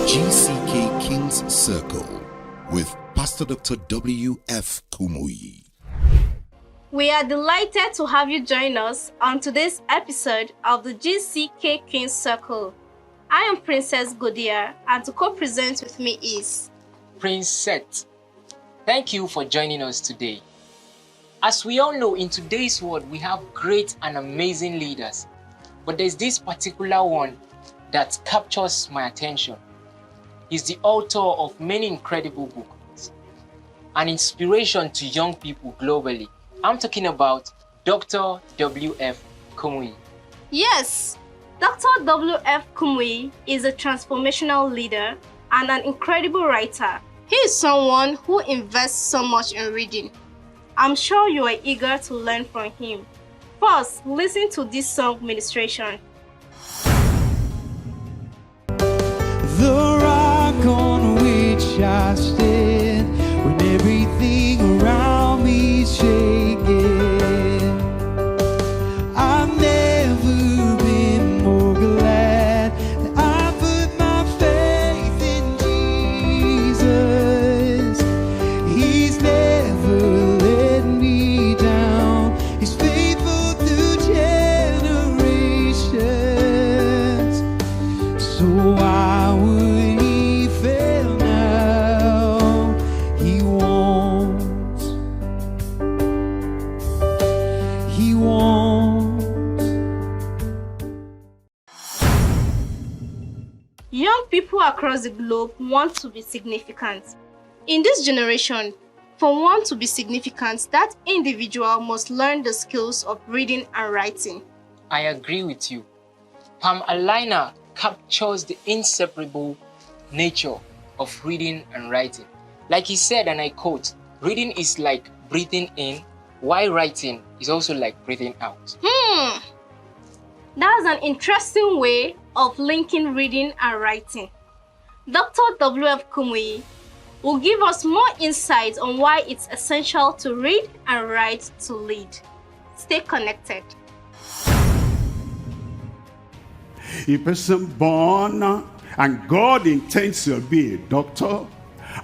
GCK King's Circle with Pastor Dr. W.F. Kumuyi. We are delighted to have you join us on today's episode of the GCK King's Circle. I am Princess Godia, and to co-present with me is Prince Seth. Thank you for joining us today. As we all know, in today's world, we have great and amazing leaders. But there's this particular one that captures my attention. He's the author of many incredible books, an inspiration to young people globally. I'm talking about Dr. W.F. Kumuyi. Yes, Dr. W.F. Kumuyi is a transformational leader and an incredible writer. He is someone who invests so much in reading. I'm sure you are eager to learn from him. First, listen to this song ministration. The rock on which I stand when everything around me is shaking. I've never been more glad that I put my faith in Jesus. He's never let me down. He's faithful through generations. So why would he fail now? He won't. He won't. Young people across the globe want to be significant. In this generation, for one to be significant, that individual must learn the skills of reading and writing. I agree with you. Pam Alina captures the inseparable nature of reading and writing. Like he said, and I quote, reading is like breathing in, while writing is also like breathing out. That's an interesting way of linking reading and writing. Dr. W.F. Kumuyi will give us more insight on why it's essential to read and write to lead. Stay connected. A person born and God intends to be a doctor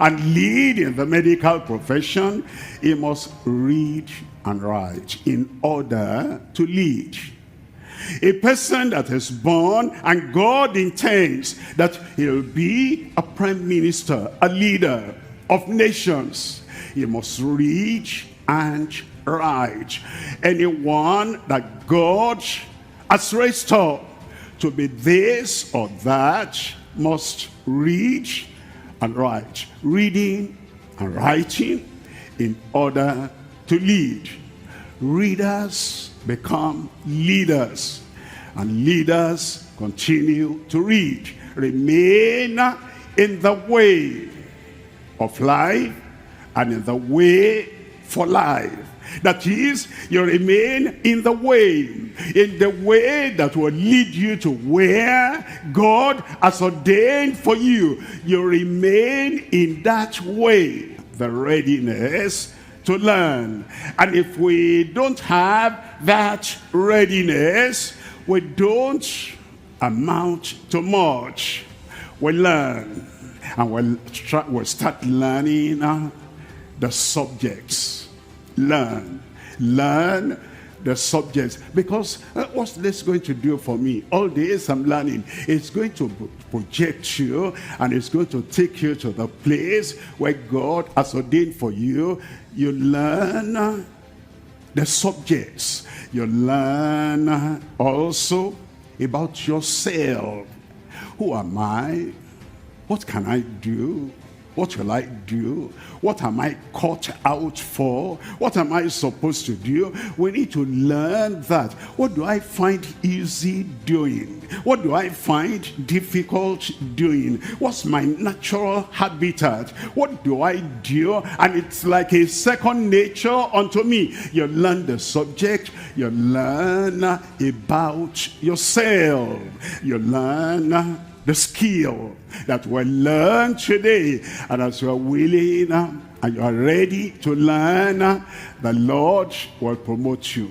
and lead in the medical profession, he must read and write in order to lead. A person that is born and God intends that he'll be a prime minister, a leader of nations, he must read and write. Anyone that God has raised up to be this or that must read and write. Reading and writing in order to lead. Readers become leaders, and leaders continue to read. Remain in the way of life and in the way for life. That is, you remain in the way that will lead you to where God has ordained for you. You remain in that way. The readiness to learn. And if we don't have that readiness, we don't amount to much. We learn, and we'll start learning the subjects. Learn the subjects, because what's this going to do for me? All this I'm learning, it's going to project you, and it's going to take you to the place where God has ordained for you. You learn the subjects. You learn also about yourself. Who am I? What can I do? What will I do? What am I caught out for? What am I supposed to do? We need to learn that. What do I find easy doing? What do I find difficult doing? What's my natural habitat? What do I do? And it's like a second nature unto me. You learn the subject. You learn about yourself. You learn the skill that we learn today. And as you are willing and you are ready to learn, the Lord will promote you.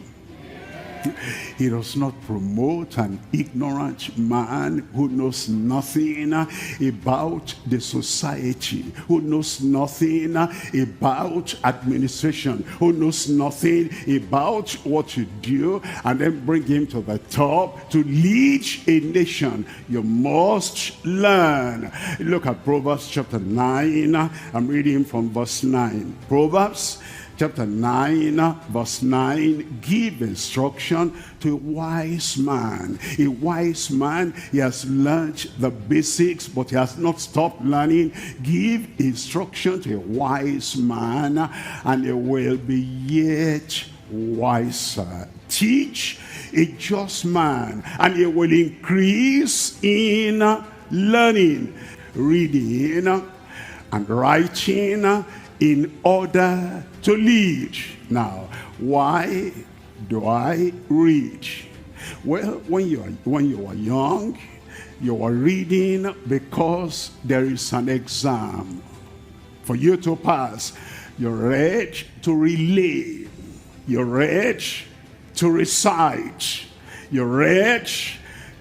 He does not promote an ignorant man who knows nothing about the society, who knows nothing about administration, who knows nothing about what to do, and then bring him to the top to lead a nation. You must learn. Look at Proverbs chapter 9. I'm reading from verse 9. Proverbs chapter 9, verse 9, give instruction to a wise man. A wise man, he has learned the basics, but he has not stopped learning. Give instruction to a wise man, and he will be yet wiser. Teach a just man, and he will increase in learning, reading, and writing, in order to lead. Now, why do I read? Well, when you were young, you were reading because there is an exam for you to pass. You read to relay. You read to recite. You read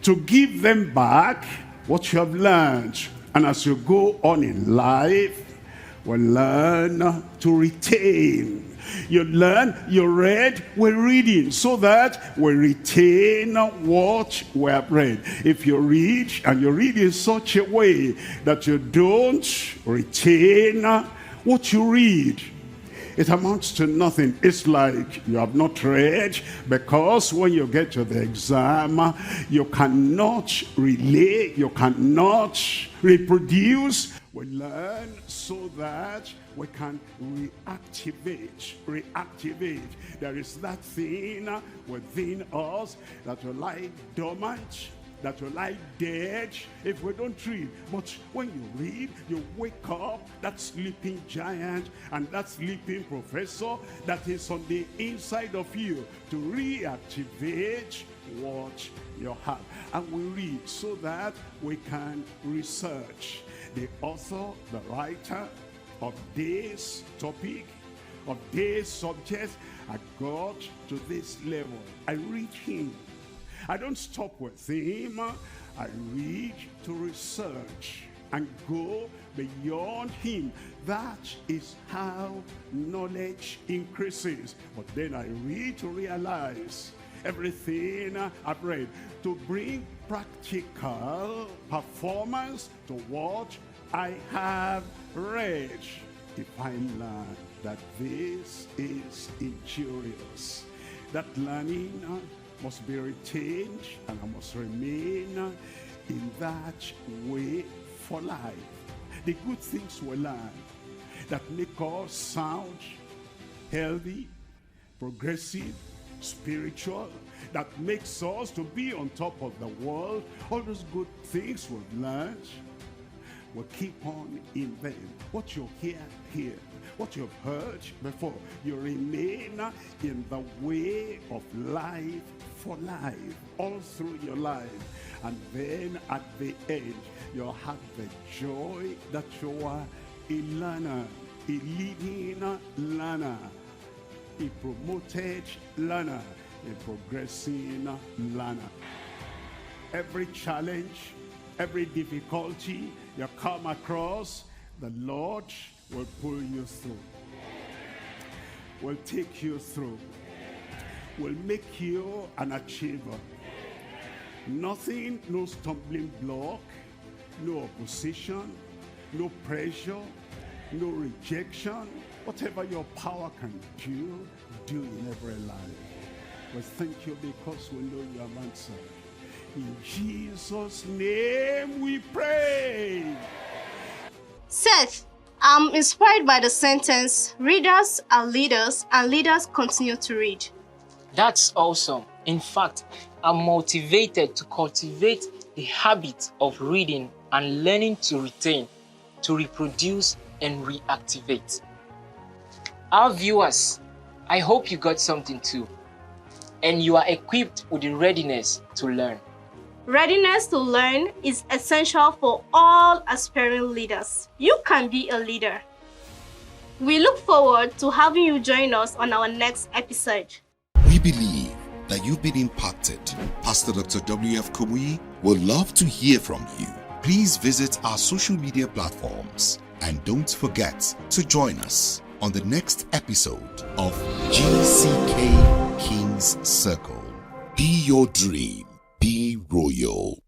to give them back what you have learned. And as you go on in life, will learn to retain. You learn, you read, we're reading, so that we retain what we have read. If you read, and you read in such a way that you don't retain what you read, it amounts to nothing. It's like you have not read, because when you get to the exam, you cannot relay, you cannot reproduce. We learn so that we can reactivate. There is that thing within us that will lie dormant, that will lie dead if we don't read. But when you read, you wake up that sleeping giant and that sleeping professor that is on the inside of you to reactivate what you have. And we read so that we can research. The author, the writer of this topic, of this subject, I got to this level. I read him. I don't stop with him. I read to research and go beyond him. That is how knowledge increases. But then I read to realize everything I've read, to bring practical performance to what I have read. If I learn that this is injurious, that learning must be retained, and I must remain in that way for life. The good things we learn that make us sound, healthy, progressive, spiritual, that makes us to be on top of the world, all those good things we've learned, we'll keep on in them. What you hear here, what you've heard before, you remain in the way of life for life, all through your life. And then at the end, you'll have the joy that you are a learner, a leading learner, a promoted learner, a progressing learner. Every challenge, every difficulty you come across, the Lord will pull you through, will take you through, will make you an achiever. Nothing, no stumbling block, no opposition, no pressure, no rejection. Whatever your power can do in every life. We thank you because we know you have answered. In Jesus' name we pray. Seth, I'm inspired by the sentence, readers are leaders and leaders continue to read. That's awesome. In fact, I'm motivated to cultivate the habit of reading and learning to retain, to reproduce and reactivate. Our viewers, I hope you got something too, and you are equipped with the readiness to learn. Readiness to learn is essential for all aspiring leaders. You can be a leader. We look forward to having you join us on our next episode. We believe that you've been impacted. Pastor Dr. W.F. Kumuyi would love to hear from you. Please visit our social media platforms and don't forget to join us on the next episode of GCK King's Circle. Be your dream, be royal.